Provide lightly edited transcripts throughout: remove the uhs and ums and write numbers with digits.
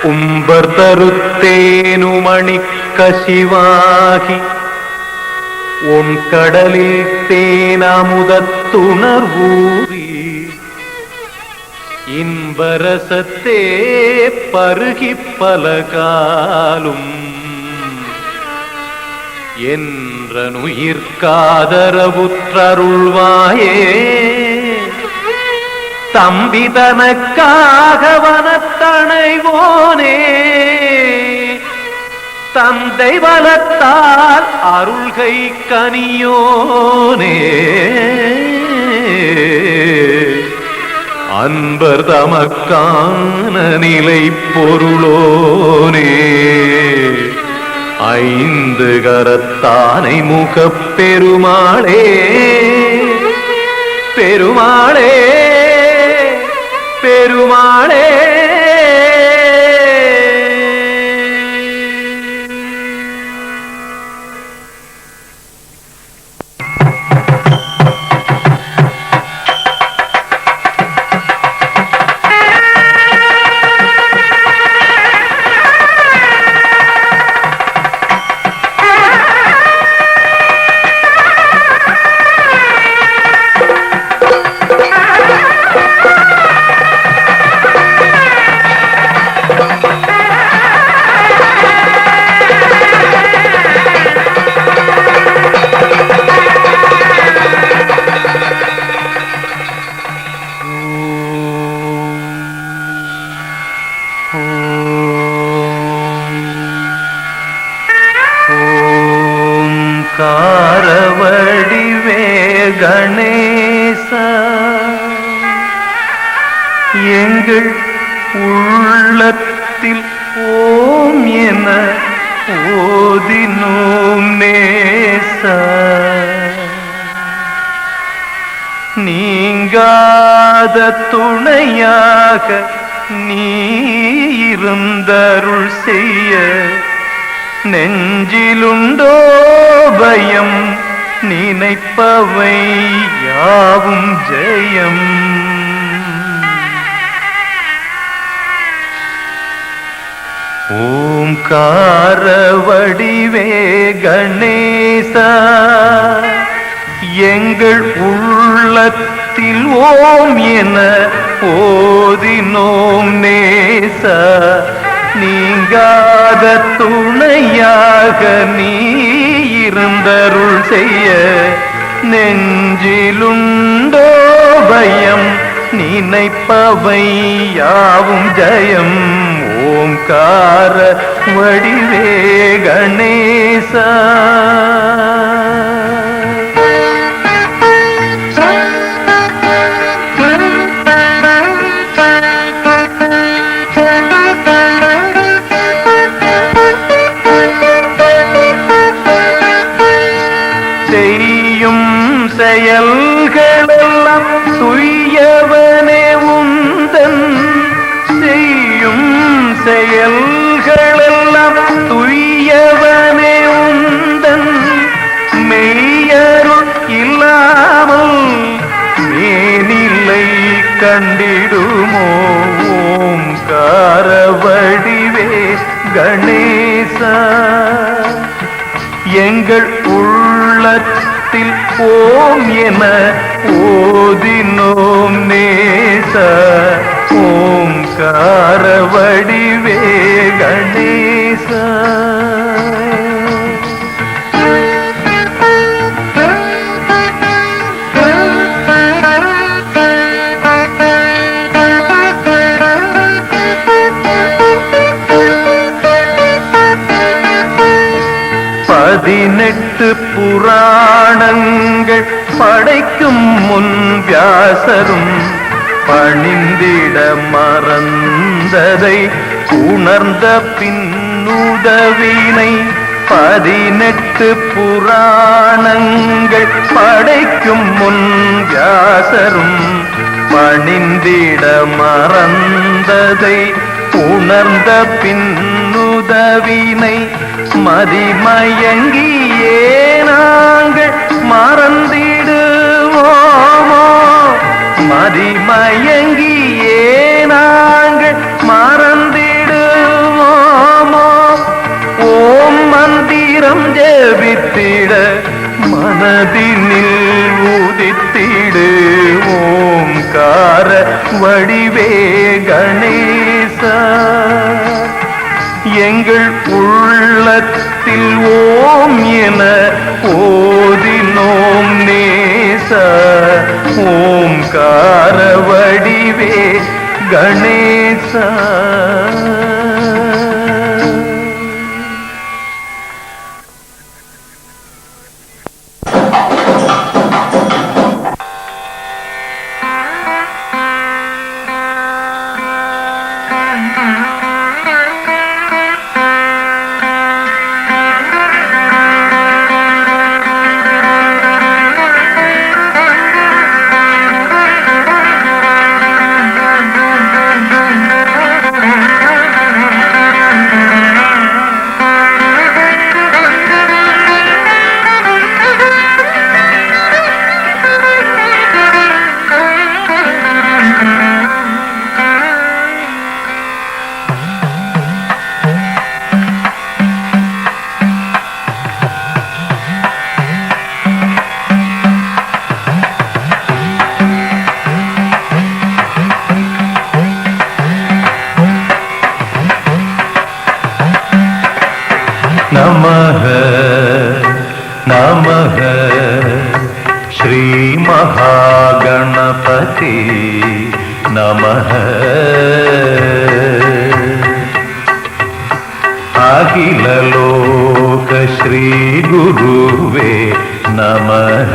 உம்பர் தருத்தேனுமணிக் கசிவாகி உன் கடலில் தேனமுதத்துணர்வூறி இன்பரசத்தே பருகி பலகாலும் என்றனுயிர்காதரவுற்றருள்வாயே தம்பிதனக்காக வனத்தணைவோனே தந்தை வளத்தால் அருள்கை கனியோனே அன்பர் தமக்கான நிலை பொருளோனே ஐந்து கரத்தானை முகப் பெருமாளே பெருமாளே பெருமாளே காரவடிவே கணேசா எங்கள் உள்ளத்தில் ஓம் என ஓதினோம் நேசா நீங்காத துணையாக நீ இருந்தருள் செய்ய நெஞ்சிலுண்டோ பயம் நினைப்பவை யாவும் ஜெயம் ஓம்கார வடிவே கணேசா எங்கள் உள்ளத்தில் ஓம் என ஓதினோம் நேசா நீங்காத துணையாக நீ இருந்தருள் செய்ய நெஞ்சிலுண்டோ பயம் நினைப்பவை யாவும் ஜெயம் ஓம்கார வடிவே கணேசா செயல்களெல்லாம் துய்யவனே உந்தன் செய்யும் செயல்களெல்லாம் துய்யவனே உந்தன் மெய்யருள் இல்லாமல் மேனில்லை கண்டிடுமோ ஓம்கார வடிவே கணேசா எங்கள் உள்ளத்தில் ஓம் என ஓதினோம் நேசா ஓம்கார வடிவே கணேசா பதினெட்டு புராணங்கள் படைக்கும் முன் வியாசரும் பணிந்திட மறந்ததை உணர்ந்த பின்னுதவினை பதினெட்டு புராணங்கள் படைக்கும் முன் வியாசரும் பணிந்திட மறந்ததை உணர்ந்த பின்னுதவினை மதிமயங்கியே நாங்கள் மறந்திடுவோமோ மதிமயங்கியே நாங்கள் மறந்திடுவோமோ வித்திட மனதினில் உதித்திடு ஓம்கார வடிவே கணேசா. எங்கள் உள்ளத்தில் ஓம் என ஓதினோம் நேச ஓம்கார வடிவே கணேசா. நமஹ நமஹ ஸ்ரீ மகாகணபதி நமஹ. அகில லோக ஸ்ரீ குருவே நமஹ.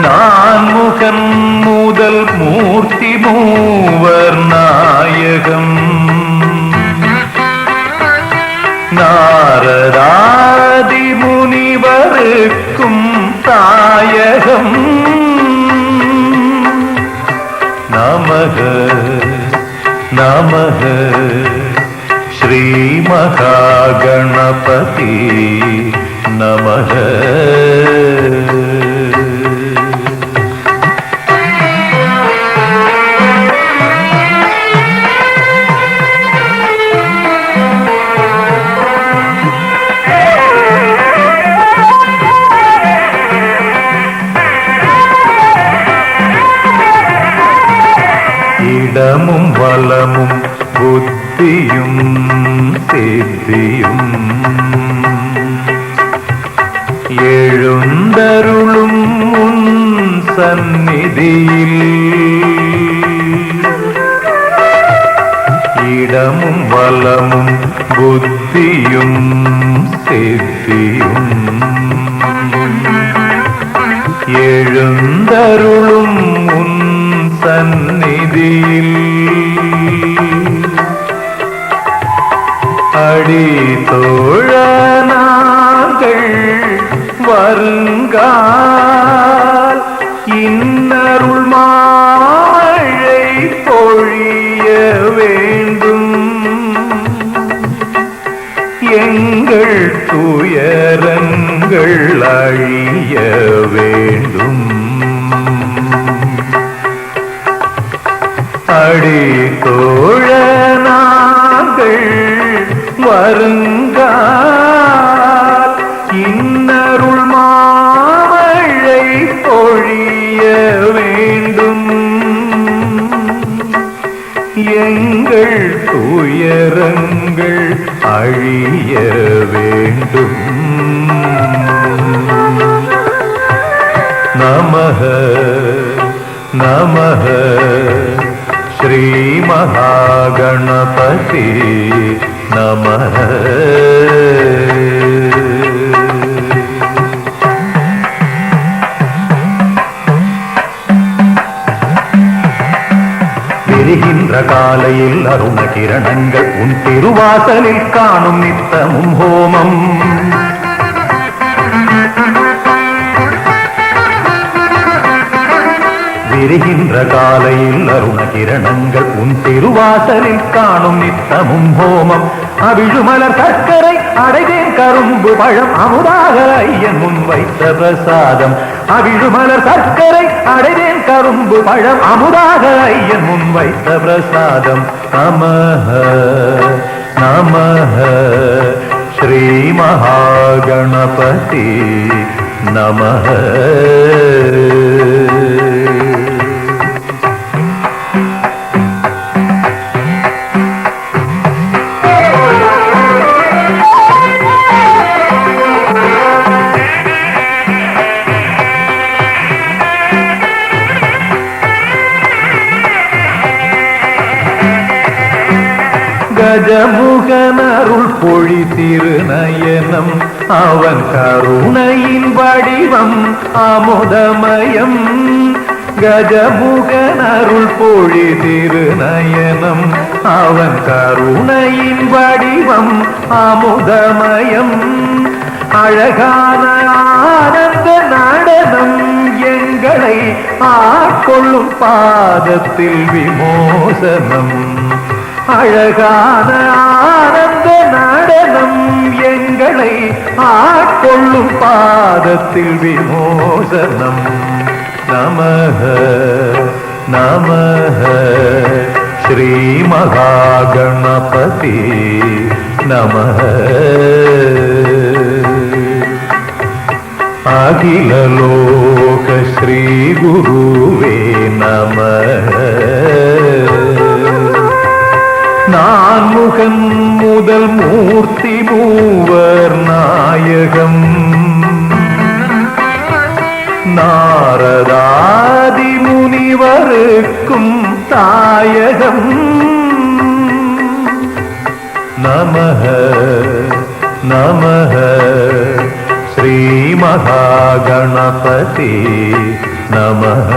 நான்முகன் முதல் மூர்த்தி மூவர் நாயகம் நாரதாதி முனிவருக்கும் தாயகம். நமக நமக ஸ்ரீ மகாகணபதி நமக. இடமும் வலமும் புத்தியும் சித்தியும் எழுந்தருளும் உன் சந்நிதியில். இடமும் வலமும் புத்தியும் சித்தியும் எழுந்தருளும் உன் சந்நிதியில். அடி தோழ நாங்கள் வருங்கால் இன்னருள் மழை பொழிய வேண்டும். எங்கள் துயரங்கள் அழிய வேண்டும். அடி தோழ நாங்கள் வருங்கால் இன்னருள் மழை பொழிய வேண்டும். எங்கள் துயரங்கள் அழிய வேண்டும். நமஹ நமஹ ஸ்ரீ மகாகணபதி நமஹ. விரிகின்ற காலையில் அருண கிரணங்கள் உன் திருவாசலில் காணும் நித்தமும் ஹோமம். விரிகின்ற காலையில் அருண கிரணங்கள் உன் திருவாசலில் காணும் நித்தமும் ஹோமம். அவிழுமலர் சர்க்கரை அடைதேன் கரும்பு பழம் அமுதாக ஐயன் முன் வைத்த பிரசாதம். அவிழுமலர் சர்க்கரை அடைதேன் கரும்பு பழம் அமுதாக ஐயன் முன் வைத்த பிரசாதம். நமஹ நமः ஸ்ரீ மகாகணபதி நமः. கஜமுகனருள் பொழி திருநயனம் அவன் கருணையின் வடிவம் அமுதமயம். கஜமுகனருள் பொழி திருநயனம் அவன் கருணையின் வடிவம் அமுதமயம். அழகான ஆனந்த நடனம் எங்களை ஆட்கொள்ளும் பாதத்தில் விமோசனம். அழகான ஆனந்த நடனம் எங்களை ஆட்கொள்ளும் பாதத்தில் விமோசனம். நமः நமः ஸ்ரீ மகாகணபதி நமः. அகில லோக ஸ்ரீ குருவே நமः. நான்முகன் முதல் மூர்த்தி மூவர் நாயகம். நாரதாதி முனிவருக்கும் தாயகம். நமः நமः ஸ்ரீ மகாகணபதி நமः.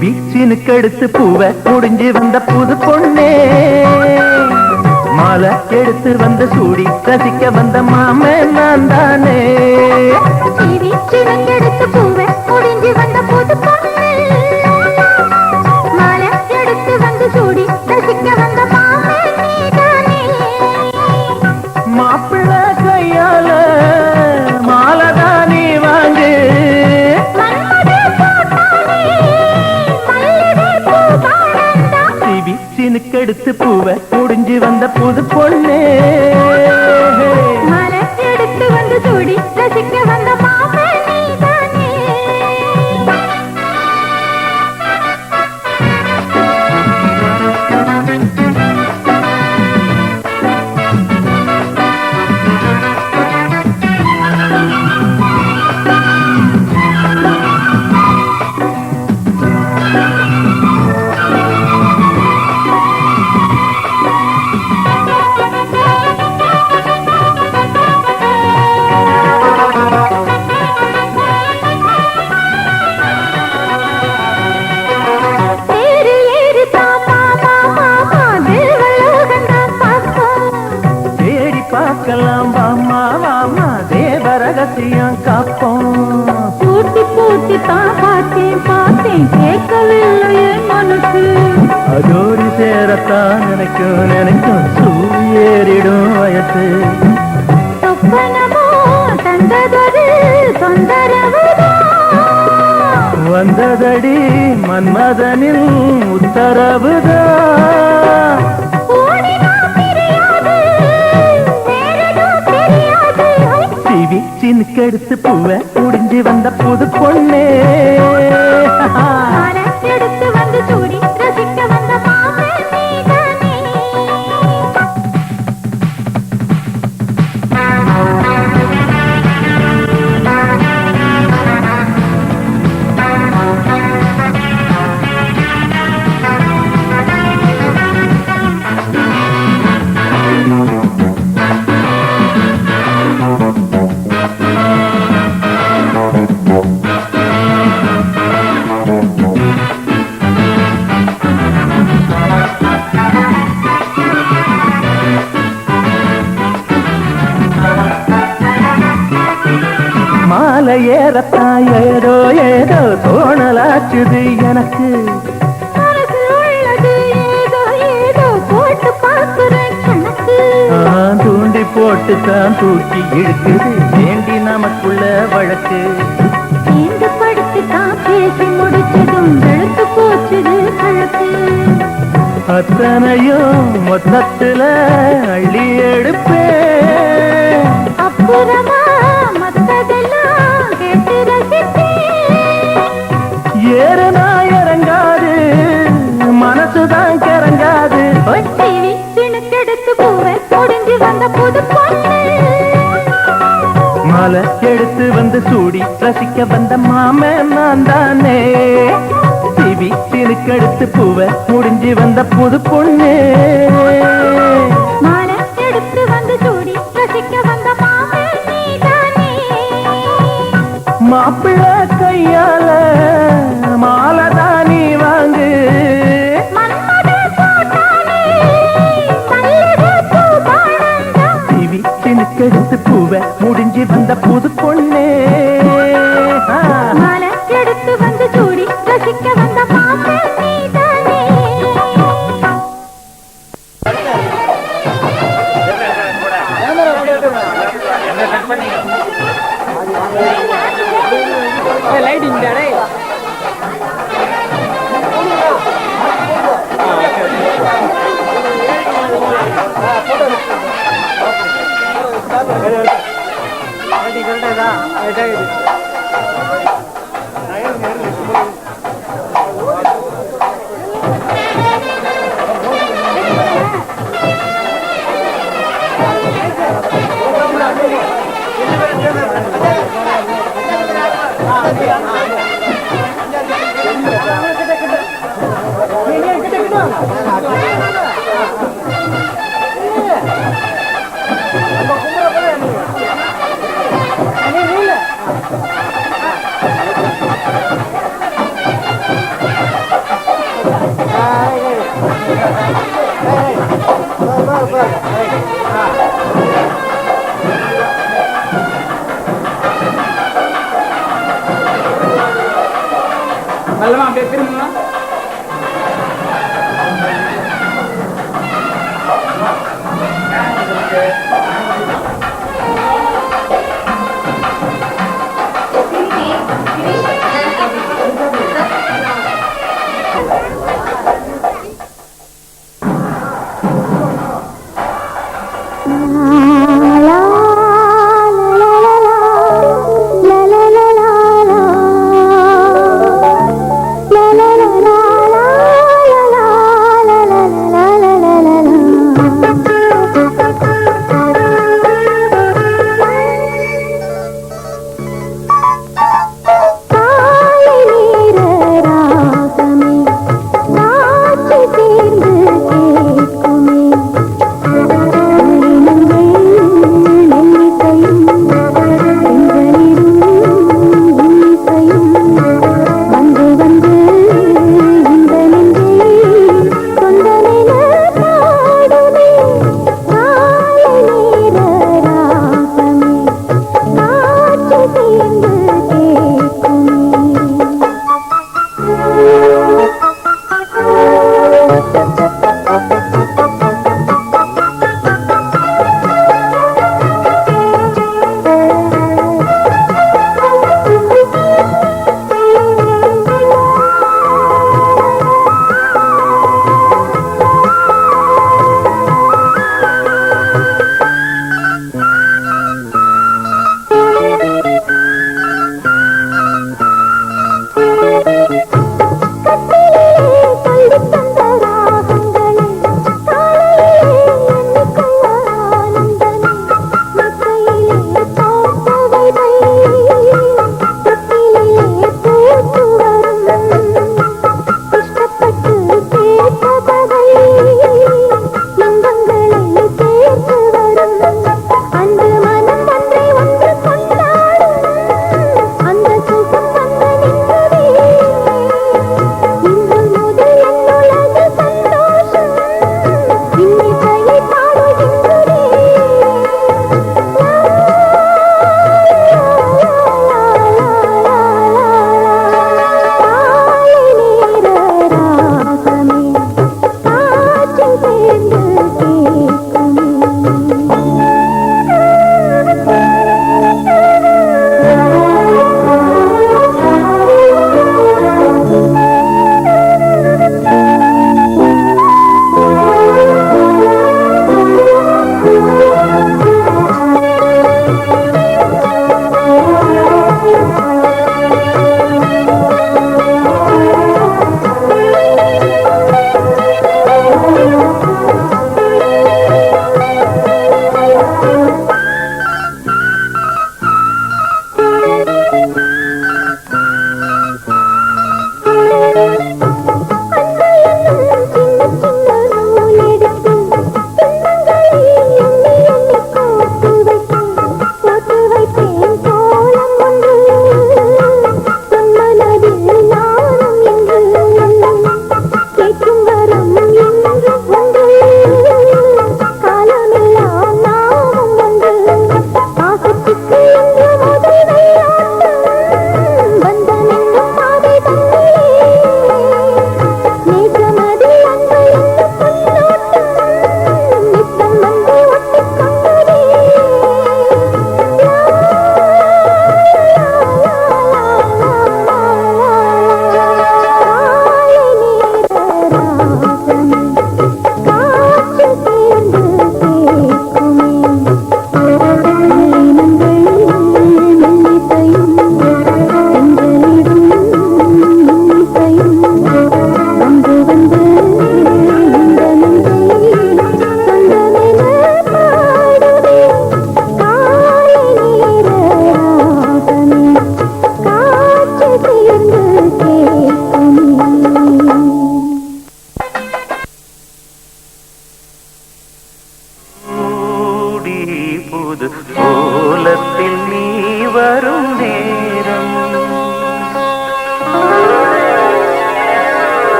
பீச்சினுக்கு எடுத்து பூவை முடிஞ்சு வந்த புது பொண்ணே, மாலை எடுத்து வந்த சூடி ரசிக்க வந்த மாமன் நான் தானே. பீச்சினுக்கு எடுத்து பூவை முடிஞ்சு வந்த புது பொண்ணே, மாலை எடுத்து வந்து சூடி ரசிக்க வந்த மாமன் நீதானே. மாப்பிள்ளை கையால மாலைதானே வாங்கு, பீச்சினுக்கு எடுத்து பூவை முடிஞ்சு வந்த புது பொண்ணே, மாலை எடுத்து வந்து சூடி ரசிக்க வந்த மாமன் நீதானே. பார்க்கலாம் வாமா வாமா தேவ ரகசியம் காப்போம். பூட்டி பூட்டி தான் பார்த்தேன் பார்த்தேன் கேட்கவில்லை என் மனசு. அதோடு சேரத்தான் நினைக்கும் நினைக்கும் சூரியேறிடும் வயசு. சொப்பனமோ தந்ததொரு தொந்தரவுதான் வந்ததடி மன்மதனில் உத்தரவுதான். பீச்சினுக்கு எடுத்து பூவை முடிஞ்சு வந்த புது பொண்ணே, எடுத்து வந்து சூடி ரசிக்க வந்த மாமன் நீதானே. மாலை ஏறத்தான் ஏதோ ஏதோ தோணலாச்சுது எனக்கு. தூண்டி போட்டு தான் தூக்கி இழுக்குது வேண்டி நமக்குள்ள வழக்கு. படுத்து தான் பேசி முடிச்சதும் வெளுத்து போச்சுது கழக்கு. அத்தனையும் மொத்தத்துல அள்ளி எடுப்பே, அப்புறமா மத்ததெல்லாம் கேட்டு ரசிப்பேன். ஏறனா இறங்காது மனசுதான் கிறங்காது. எடுத்து பூவை முடிஞ்சு வந்த புது பொண்ணு, மாலை எடுத்து வந்து சூடி ரசிக்க வந்த மாமன் நான் தானே. பீச்சினுக்கு எடுத்து பூவை முடிஞ்சு வந்த புது பொண்ணு, மாலை எடுத்து வந்து சூடி ரசிக்க வந்த மாமன் நீதானே. மாப்பிள்ளை கையால மாலைதானே வாங்கு, பீச்சினுக்கு எடுத்து பூவை முடிஞ்சு வந்த புது பொண்ணே, மாலை எடுத்து வந்து சூடி ரசிக்க வந்த மாமன் நீதானே. லைட்டிங் தானே நல்லமா அப்படியே திரும்புங்க.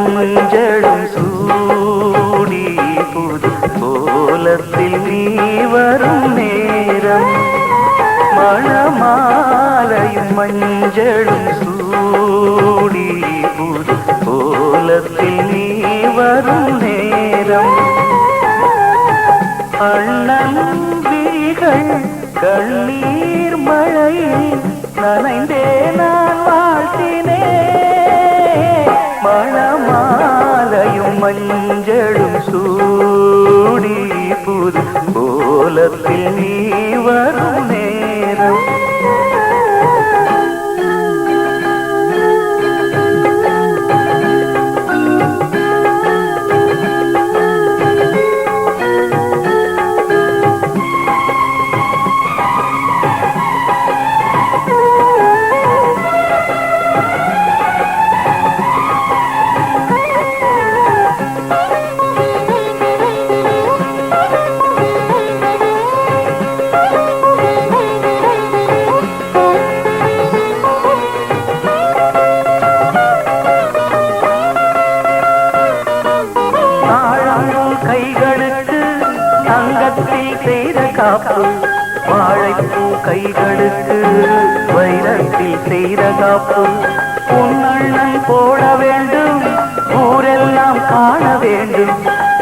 மஞ்சளும் சூடி புது கோலத்தில் நீ வரும் நேரம் மணமாலையும் மஞ்சளும் சூடி புது கோலத்தில் நீ வரும் நேரம் அண்ணம்பிகள் கண்ணீர் மழையில் நனைந்தே நான் வாழ்த்தினே மணமாலையும் மஞ்சளும் சூடி புது கோலத்தில் நீ வரும் நேரம் காப்பு வாழைப்பூ கைகளுக்கு வைரத்தில் செய்த காப்பு பொன்னண்ணன் போட வேண்டும் ஊரெல்லாம் காண வேண்டும்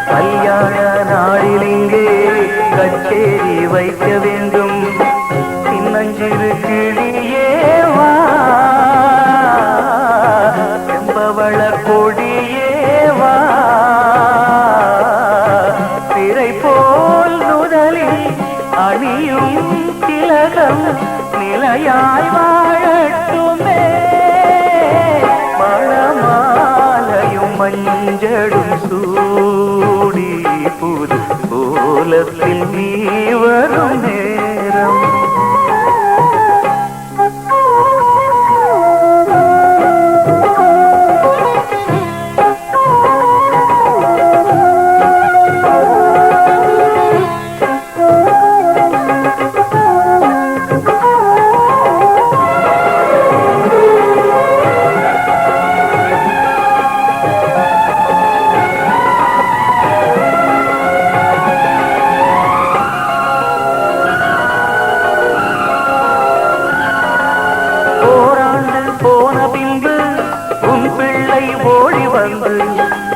கல்யாண நாளிலிங்கே கச்சேரி வைக்க வேண்டும் சின்னஞ்சிறு கிளியேவா செம்பவள கொடியேவா திரை போல் நுதலில் அணியும் திலகம் நிலையாய் வாழட்டுமே மணமாலையும் மஞ்சளும் சூடி புது கோலத்தில் நீ வரும் நேரம்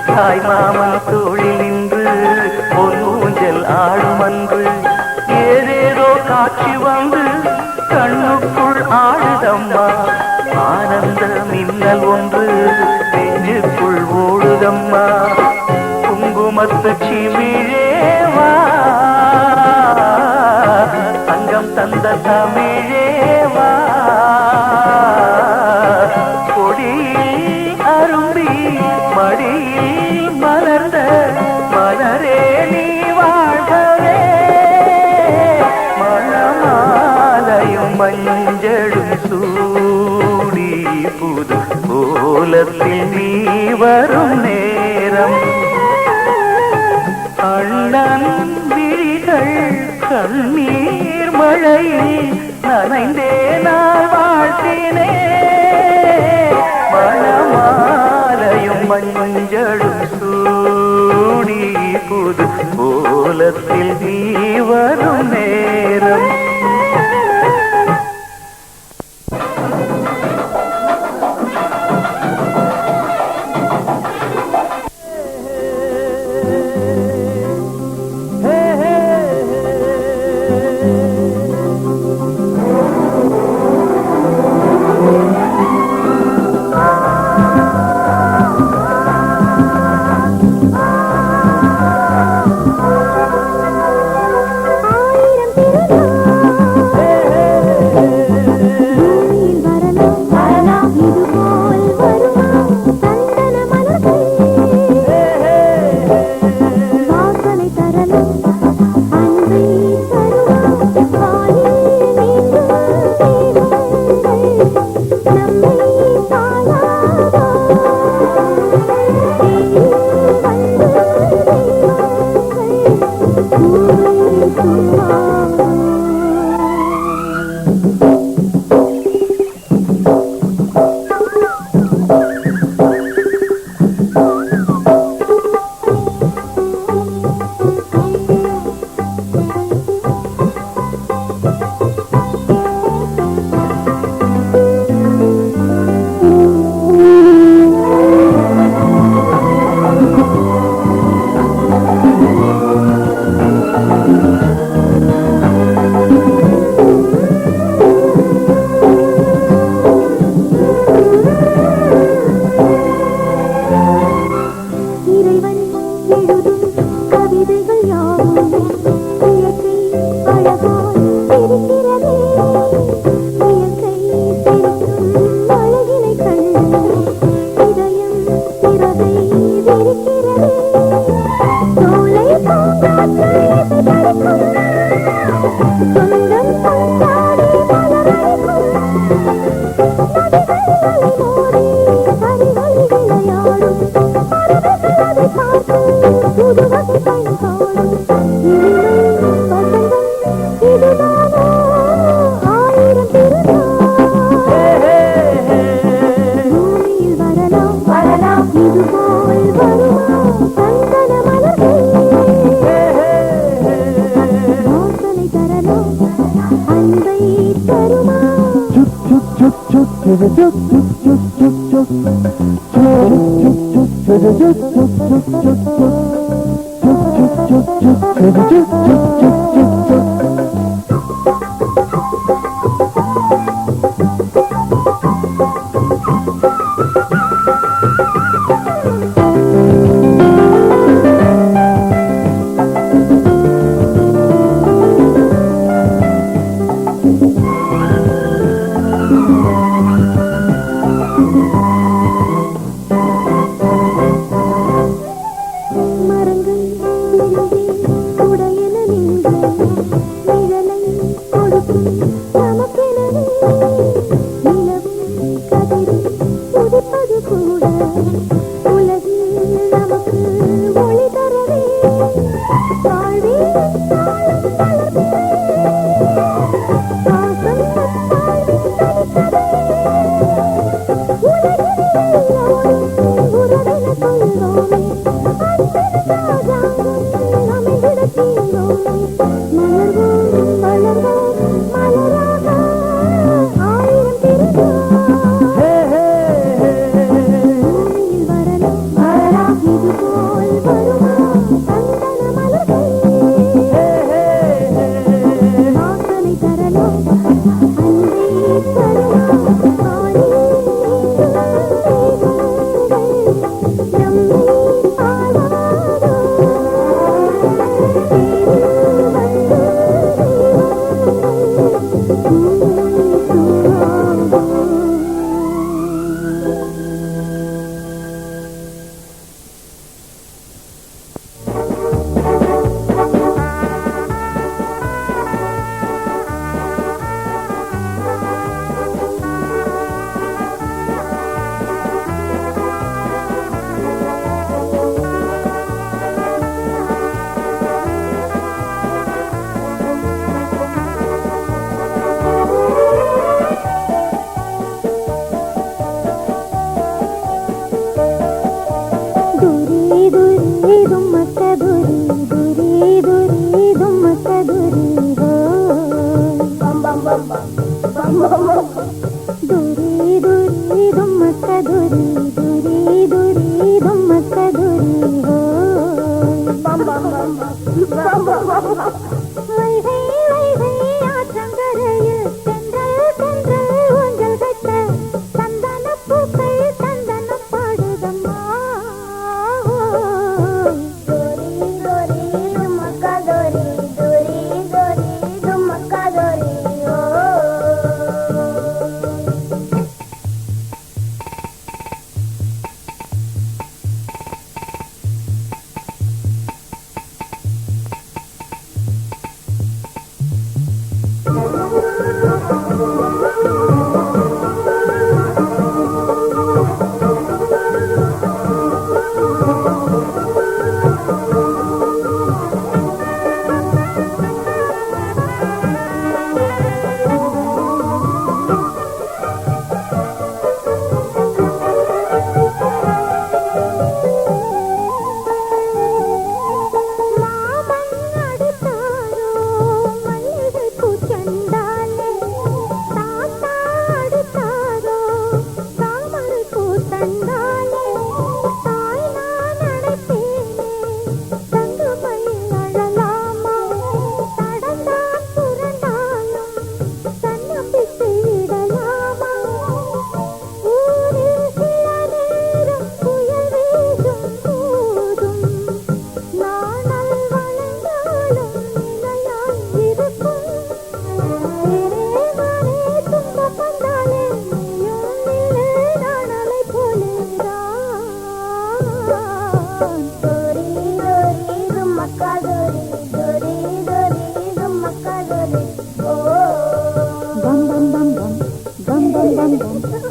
தாய் மாமன் தோளில் நின்று பொன்னூஞ்சல் ஆடும் அன்று ஏதேதோ காட்சி வந்து கண்ணுக்குள் ஆடுதம்மா ஆனந்த மின்னல் ஒன்று நெஞ்சுக்குள் ஓடுதம்மா குங்குமத்து சிமிழேவா தங்கம் தந்த தமிழேவா கொடியில் அரும்பி மடியில் மலர்ந்த மலரே நீ வாழ்கவே மணமாலையும் மஞ்சளும் சூடி புது கோலத்தில் நீ வரும் நேரம் அண்ணன் விழிகள் கண்ணீர் மழையில் நனைந்தே நான் வாழ்த்தினே மணமாலையும் மஞ்சளும் சூடி புது கோலத்தில் நீ வரும் நேரம் bum bum bum bum bum bum bum bum.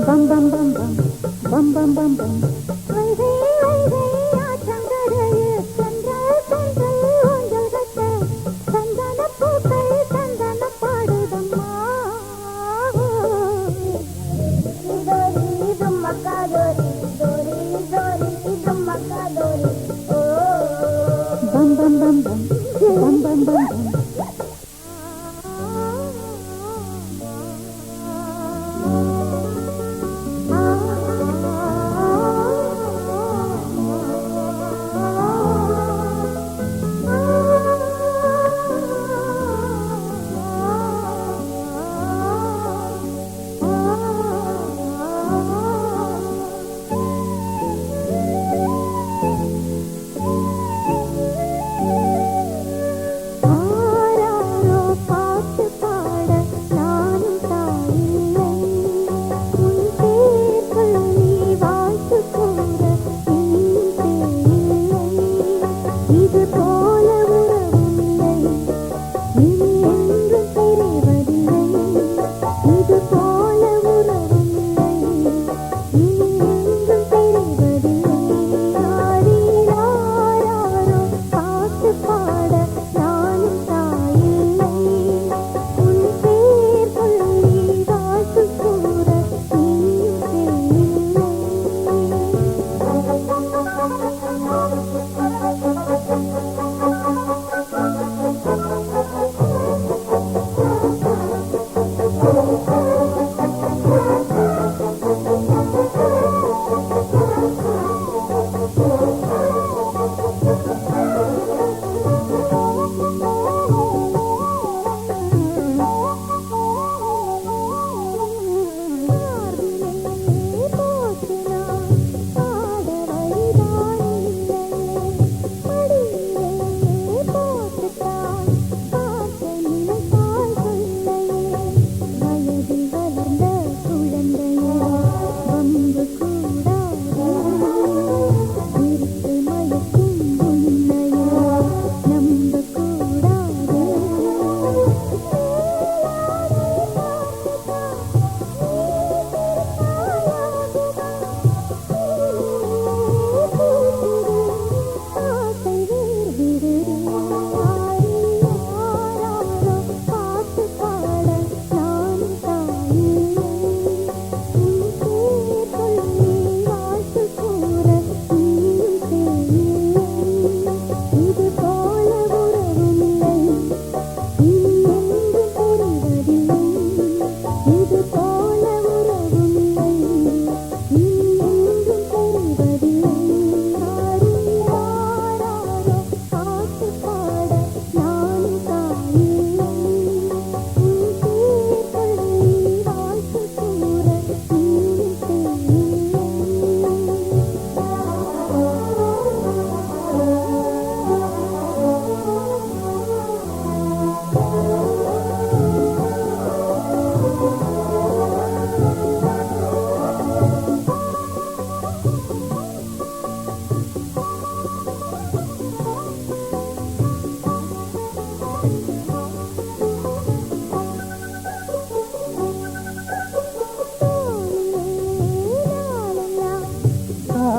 Bum bum bum bum bum bum bum bum. Vaigai Vaigai ஆற்றங்கரையே சென்றால் சென்றல் ஊஞ்சல் கட்ட சந்தனப் பூக்கள் சந்தனம் பாடுதம்மா. Bum bum bum bum bum bum bum bum.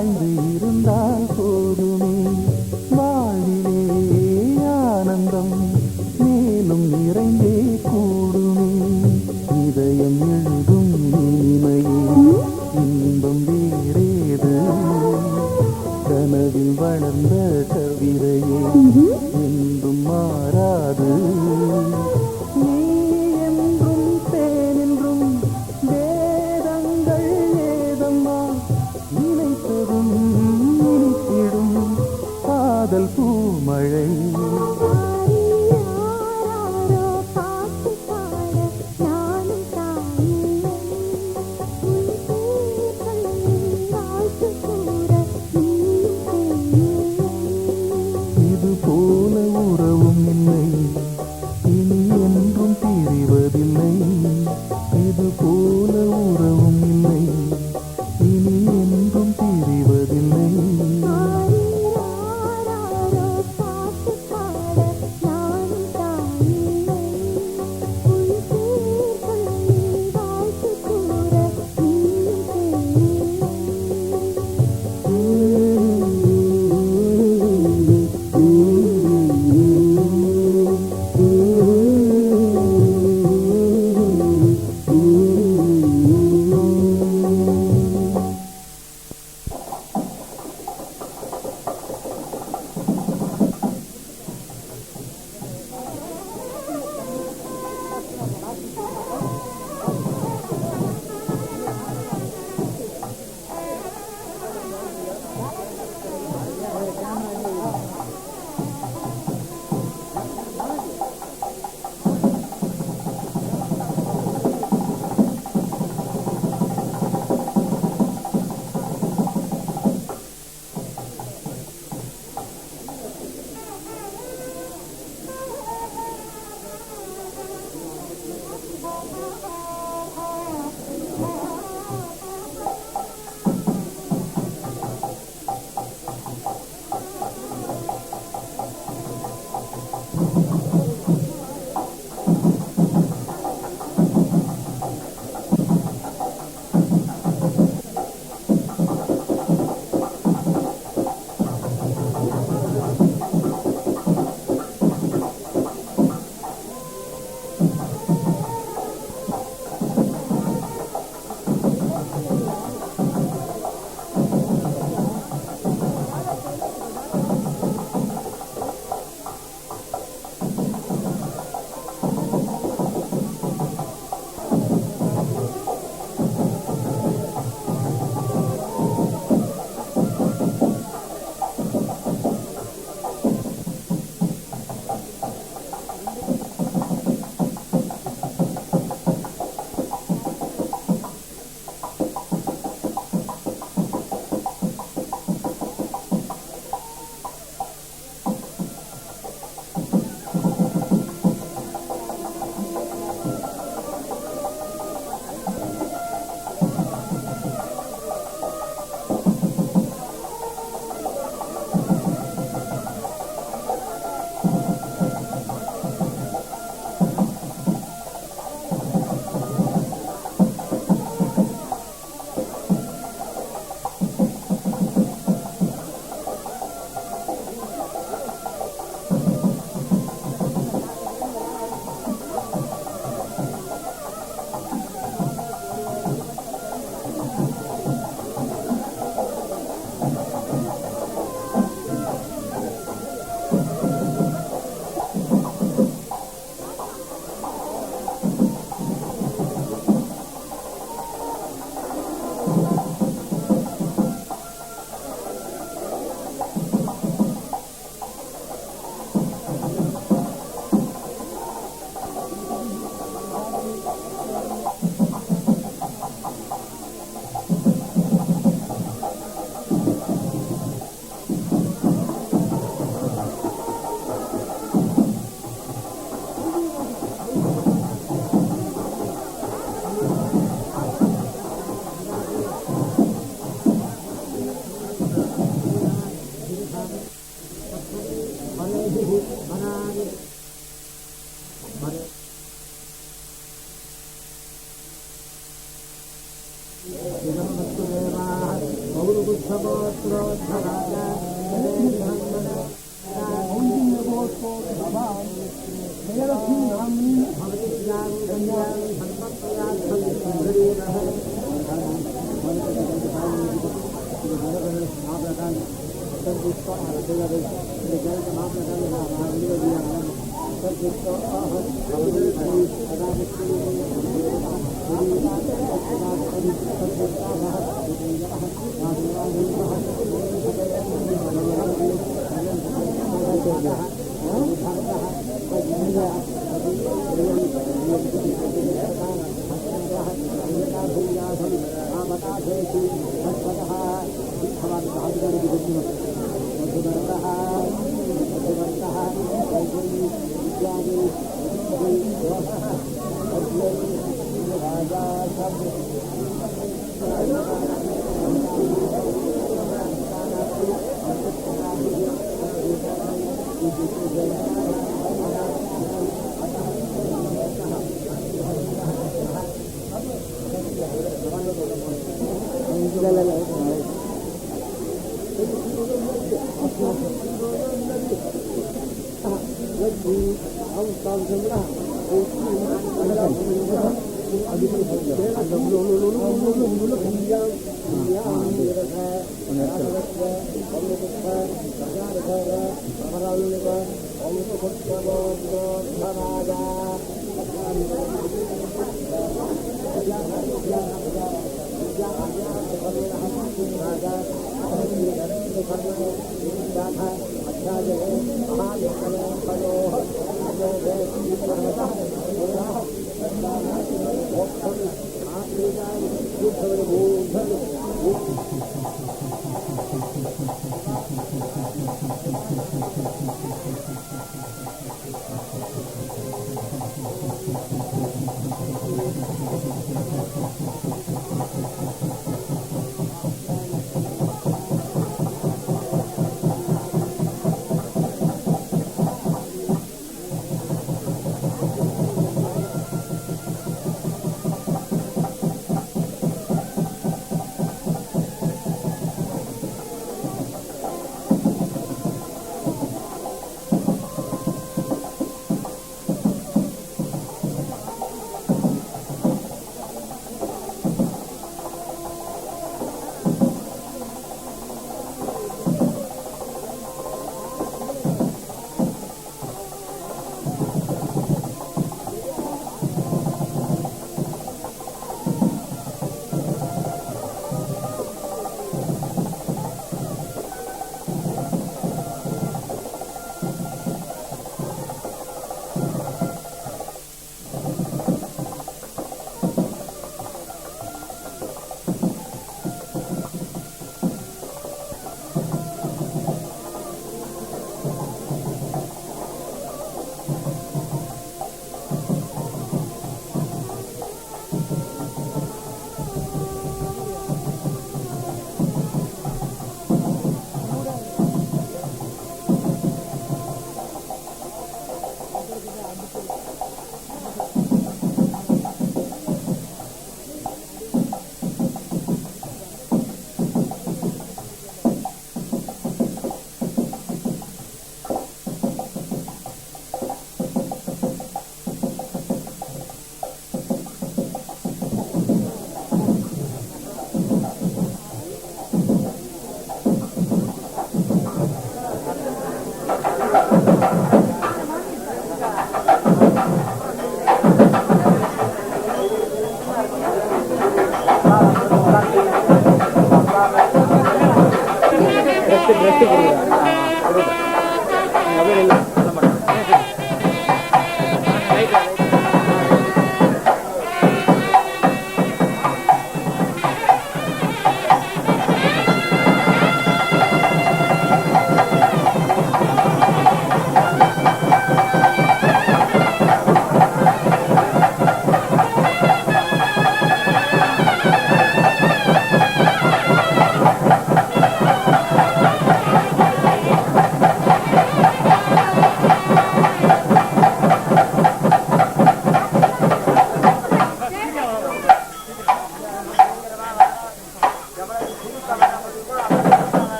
வாழ்ந்து இருந்தால் போதுமே வாழ்விலே ஆனந்தம் மேலும் நிறைந்தே கூடுமே இதயம் எழுதும் இனிமையே இன்பம் வேறேது கனவில் வளர்ந்த கவிதையே என்றும் மாறாது நீ என்றும் தேனென்றும் வேதங்கள் ஏதம்மா நினைத்ததும்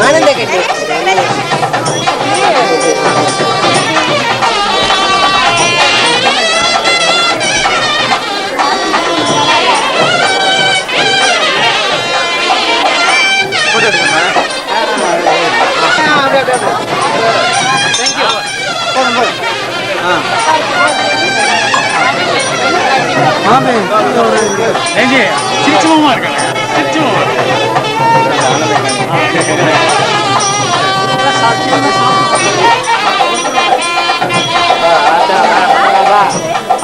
ஆனந்த கட்டி சிரிச்சுமா இருக்காங்க சிரிச்சுமா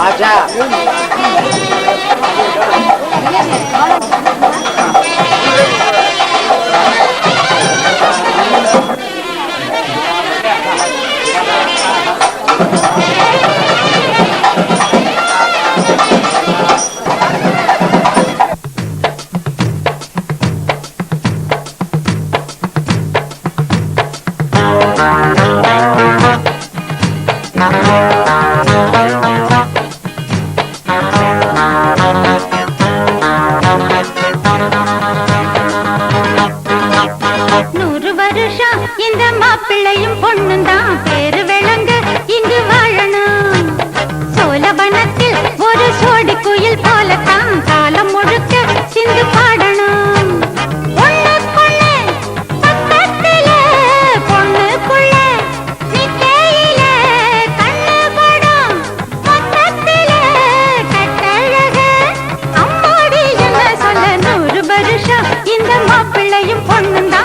ஆச்சா இந்த மாப்பிள்ளையும் பொண்ணும் தான் பேரு விளங்க இங்கு வாழணும். சோழவனத்தில் ஒரு சோடி குயில் போலத்தான் காலம் முழுக்க சிந்து பாடணும். ஒண்ணுக்குள்ள பக்கத்துல பொண்ணுக்குள்ள நிக்கையில கண்ணு படும் மொத்தத்தில கட்டழக அம்மாடி என்ன சொல்ல 100 வருஷம் இந்த மாப்பிள்ளையும் பொண்ணும் தான்